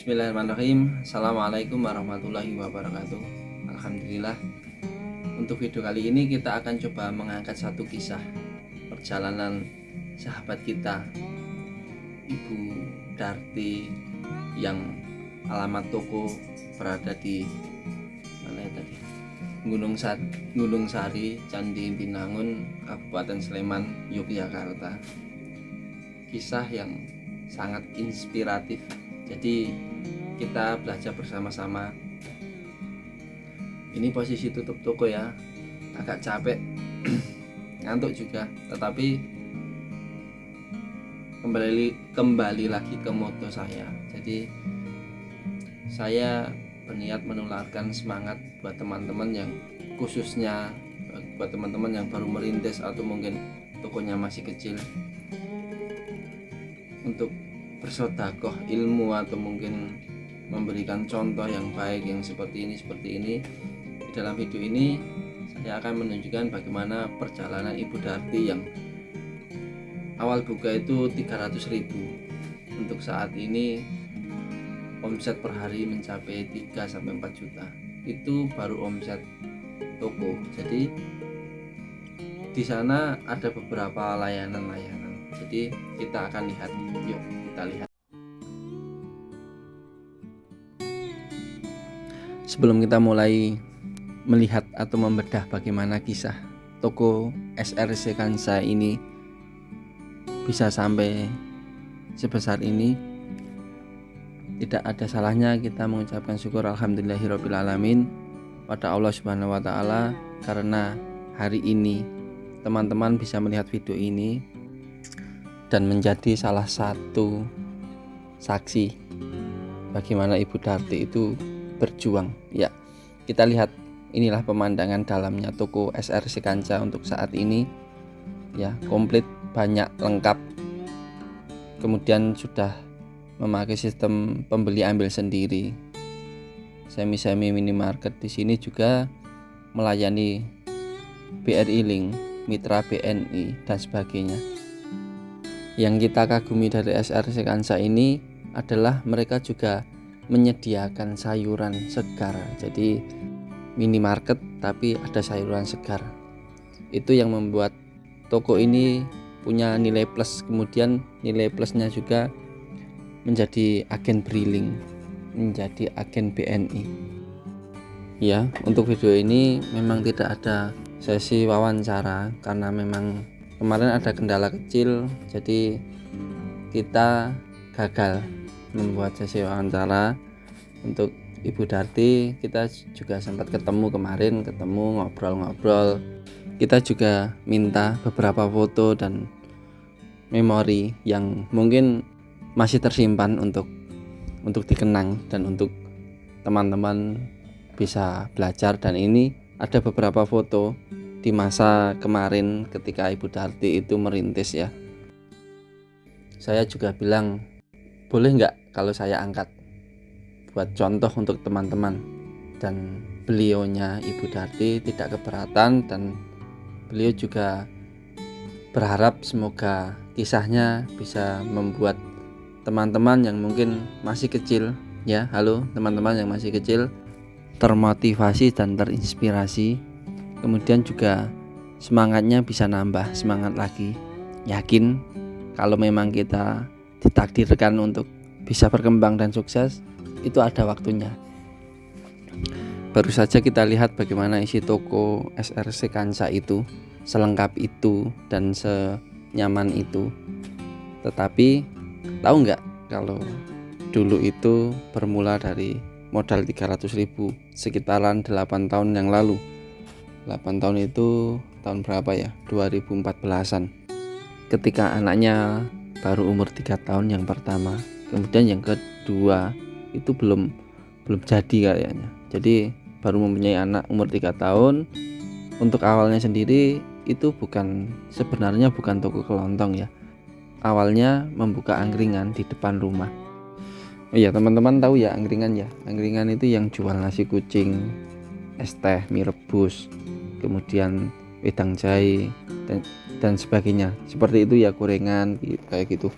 Bismillahirrahmanirrahim. Assalamualaikum warahmatullahi wabarakatuh. Alhamdulillah. Untuk video kali ini kita akan coba mengangkat satu kisah perjalanan sahabat kita, Ibu Darti, yang alamat toko berada di mana ya tadi? Gunung Sari, Candi Binangun, Kabupaten Sleman, Yogyakarta. Kisah yang sangat inspiratif. Jadi kita belajar bersama-sama. Ini posisi tutup toko ya, agak capek, ngantuk juga. Tetapi kembali lagi ke moto saya. Jadi saya berniat menularkan semangat buat teman-teman yang khususnya buat teman-teman yang baru merintis atau mungkin tokonya masih kecil, untuk bersedekah ilmu atau mungkin memberikan contoh yang baik yang seperti ini. Di dalam video ini saya akan menunjukkan bagaimana perjalanan Ibu Darti yang awal buka itu 300.000. Untuk saat ini omset per hari mencapai 3-4 juta. Itu baru omset toko. Jadi di sana ada beberapa layanan. Jadi kita akan lihat. Yuk kita lihat. Sebelum kita mulai melihat atau membedah bagaimana kisah toko SRC Kansa ini bisa sampai sebesar ini, tidak ada salahnya kita mengucapkan syukur alhamdulillahirabbil alamin pada Allah Subhanahu wa taala, karena hari ini teman-teman bisa melihat video ini dan menjadi salah satu saksi bagaimana Ibu Darti itu berjuang. Ya, kita lihat, inilah pemandangan dalamnya toko SRC Kanca untuk saat ini. Ya, komplit, banyak, lengkap. Kemudian sudah memakai sistem pembeli ambil sendiri, semi minimarket. Di sini juga melayani BRI Link, Mitra BNI dan sebagainya. Yang kita kagumi dari SRC Kansa ini adalah mereka juga menyediakan sayuran segar. Jadi minimarket tapi ada sayuran segar. Itu yang membuat toko ini punya nilai plus. Kemudian nilai plusnya juga menjadi agen Briling, menjadi agen BNI. Ya, untuk video ini memang tidak ada sesi wawancara karena memang kemarin ada kendala kecil, jadi kita gagal membuat sesi wawancara. Untuk Ibu Darti kita juga sempat ketemu ngobrol-ngobrol. Kita juga minta beberapa foto dan memori yang mungkin masih tersimpan untuk dikenang dan untuk teman-teman bisa belajar. Dan ini ada beberapa foto di masa kemarin ketika Ibu Darti itu merintis ya. Saya juga bilang, boleh nggak kalau saya angkat buat contoh untuk teman-teman. Dan beliaunya Ibu Darti tidak keberatan, dan beliau juga berharap semoga kisahnya bisa membuat teman-teman yang mungkin masih kecil, ya, halo teman-teman yang masih kecil, termotivasi dan terinspirasi. Kemudian juga semangatnya bisa nambah semangat lagi. Yakin kalau memang kita ditakdirkan untuk bisa berkembang dan sukses, itu ada waktunya. Baru saja kita lihat bagaimana isi toko SRC Kansa itu, selengkap itu dan senyaman itu. Tetapi tahu nggak kalau dulu itu bermula dari modal 300.000 sekitaran 8 tahun yang lalu. 8 tahun itu tahun berapa ya? 2014-an. Ketika anaknya baru umur 3 tahun yang pertama. Kemudian yang kedua itu belum jadi kayaknya. Jadi baru mempunyai anak umur 3 tahun. Untuk awalnya sendiri itu sebenarnya bukan toko kelontong ya. Awalnya membuka angkringan di depan rumah. Oh iya, teman-teman tahu ya angkringan ya. Angkringan itu yang jual nasi kucing, es teh, mie rebus, kemudian wedang jahe dan sebagainya. Seperti itu ya, gorengan kayak gitu.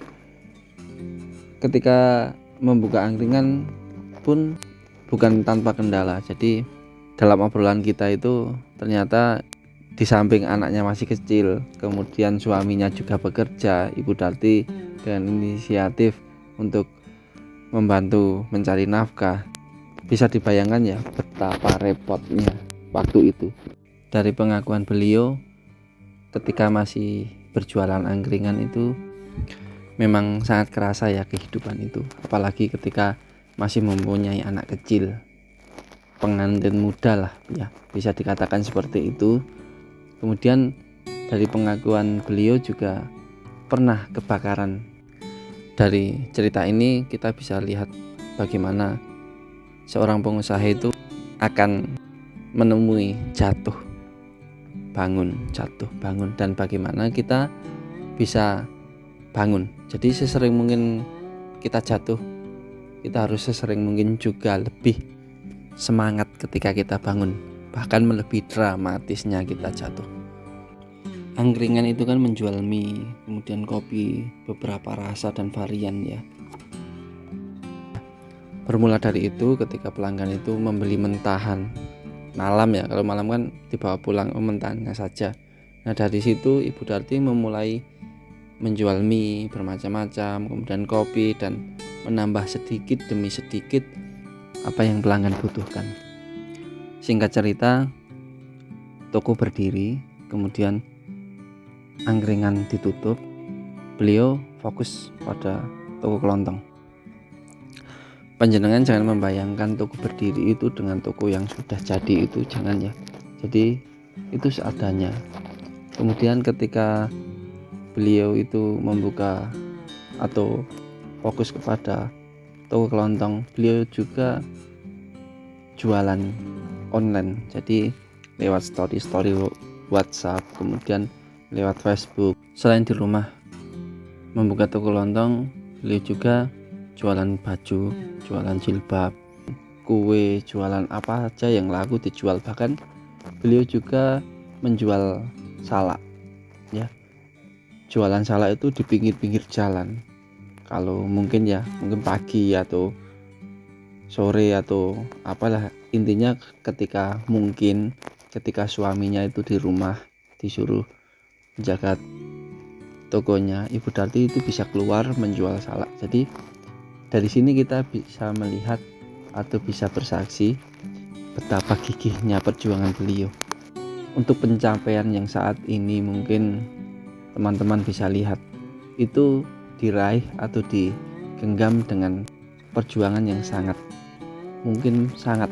Ketika membuka angkringan pun bukan tanpa kendala. Jadi dalam obrolan kita itu ternyata di samping anaknya masih kecil, kemudian suaminya juga bekerja, Ibu Darti dengan inisiatif untuk membantu mencari nafkah. Bisa dibayangkan ya betapa repotnya waktu itu. Dari pengakuan beliau ketika masih berjualan angkringan itu memang sangat kerasa ya kehidupan itu, apalagi ketika masih mempunyai anak kecil, pengantin muda lah ya, bisa dikatakan seperti itu. Kemudian dari pengakuan beliau juga pernah kebakaran. Dari cerita ini kita bisa lihat bagaimana seorang pengusaha itu akan menemui jatuh bangun, dan bagaimana kita bisa bangun. Jadi sesering mungkin kita jatuh, kita harus sesering mungkin juga lebih semangat ketika kita bangun, bahkan melebihi dramatisnya kita jatuh. Angkringan itu kan menjual mie, kemudian kopi, beberapa rasa dan varian ya. Bermula dari itu ketika pelanggan itu membeli mentahan malam ya, kalau malam kan dibawa pulang mentahannya saja. Nah dari situ Ibu Darti memulai menjual mie bermacam-macam, kemudian kopi, dan menambah sedikit demi sedikit apa yang pelanggan butuhkan. Singkat cerita, toko berdiri, kemudian angkringan ditutup, beliau fokus pada toko kelontong. Panjenengan jangan membayangkan toko berdiri itu dengan toko yang sudah jadi, itu jangan ya. Jadi itu seadanya. Kemudian ketika beliau itu membuka atau fokus kepada toko kelontong, beliau juga jualan online. Jadi lewat story WhatsApp, kemudian lewat Facebook. Selain di rumah membuka toko kelontong, beliau juga jualan baju, jualan jilbab, kue, jualan apa saja yang laku dijual. Bahkan beliau juga menjual salak ya. Jualan salak itu di pinggir-pinggir jalan. Kalau mungkin pagi atau sore atau apalah, intinya ketika suaminya itu di rumah disuruh menjaga tokonya, Ibu Darti itu bisa keluar menjual salak. Jadi dari sini kita bisa melihat atau bisa bersaksi betapa gigihnya perjuangan beliau. Untuk pencapaian yang saat ini mungkin teman-teman bisa lihat itu diraih atau digenggam dengan perjuangan yang sangat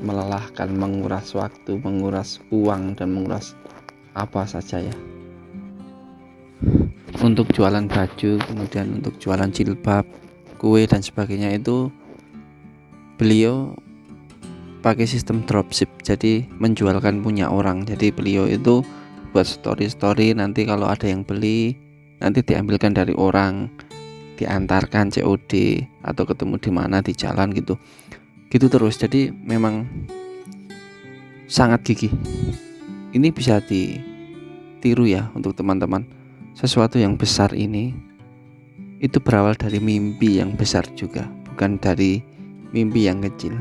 melelahkan, menguras waktu, menguras uang, dan menguras apa saja ya. Untuk jualan baju, kemudian untuk jualan jilbab, kue dan sebagainya itu beliau pakai sistem dropship, jadi menjualkan punya orang. Jadi beliau itu buat story, nanti kalau ada yang beli nanti diambilkan dari orang, diantarkan COD atau ketemu di mana di jalan gitu terus. Jadi memang sangat gigih. Ini bisa ditiru ya untuk teman-teman. Sesuatu yang besar ini itu berawal dari mimpi yang besar juga, bukan dari mimpi yang kecil.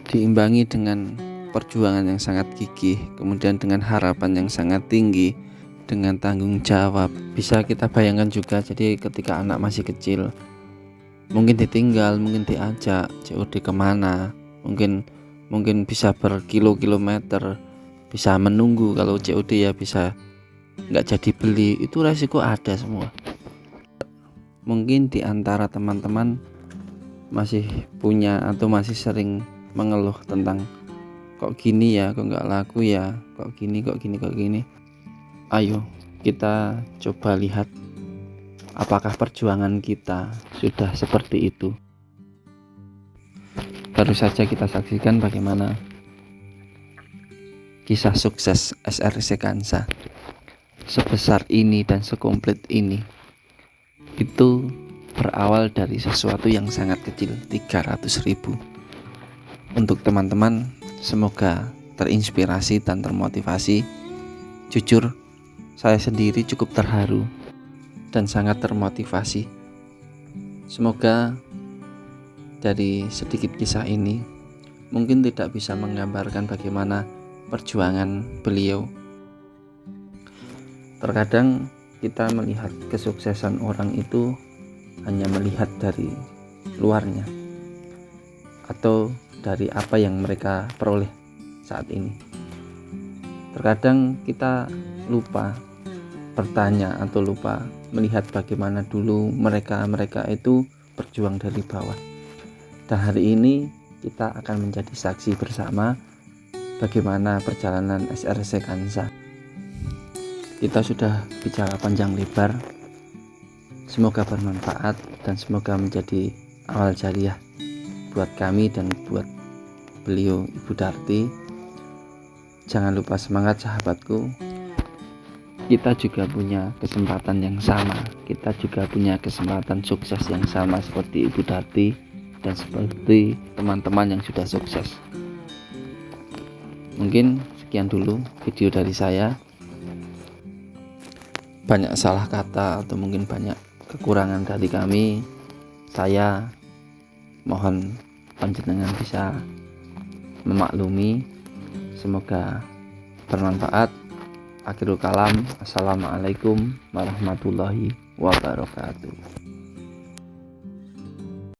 Diimbangi dengan perjuangan yang sangat gigih, kemudian dengan harapan yang sangat tinggi, dengan tanggung jawab. Bisa kita bayangkan juga, jadi ketika anak masih kecil, mungkin ditinggal, mungkin diajak COD kemana, mungkin bisa berkilometer, bisa menunggu kalau COD ya, bisa nggak jadi beli, itu resiko ada semua. Mungkin di antara teman-teman masih punya atau masih sering mengeluh tentang kok gini ya, kok nggak laku ya, kok gini. Ayo kita coba lihat apakah perjuangan kita sudah seperti itu. Baru saja kita saksikan bagaimana kisah sukses SRC Kansa sebesar ini dan sekomplit ini itu berawal dari sesuatu yang sangat kecil, 300.000. Untuk teman-teman semoga terinspirasi dan termotivasi. Jujur saya sendiri cukup terharu dan sangat termotivasi. Semoga dari sedikit kisah ini mungkin tidak bisa menggambarkan bagaimana perjuangan beliau. Terkadang kita melihat kesuksesan orang itu hanya melihat dari luarnya atau dari apa yang mereka peroleh saat ini. Terkadang kita lupa bertanya atau lupa melihat bagaimana dulu mereka itu berjuang dari bawah. Dan hari ini kita akan menjadi saksi bersama bagaimana perjalanan SRC Kansa. Kita sudah bicara panjang lebar, semoga bermanfaat dan semoga menjadi awal jariah buat kami dan buat beliau Ibu Darti. Jangan lupa semangat sahabatku, kita juga punya kesempatan yang sama, kita juga punya kesempatan sukses yang sama seperti Ibu Darti dan seperti teman-teman yang sudah sukses. Mungkin sekian dulu video dari saya. Banyak salah kata atau mungkin banyak kekurangan dari kami, saya mohon panjenengan bisa memaklumi. Semoga bermanfaat. Akhirul kalam, assalamualaikum warahmatullahi wabarakatuh.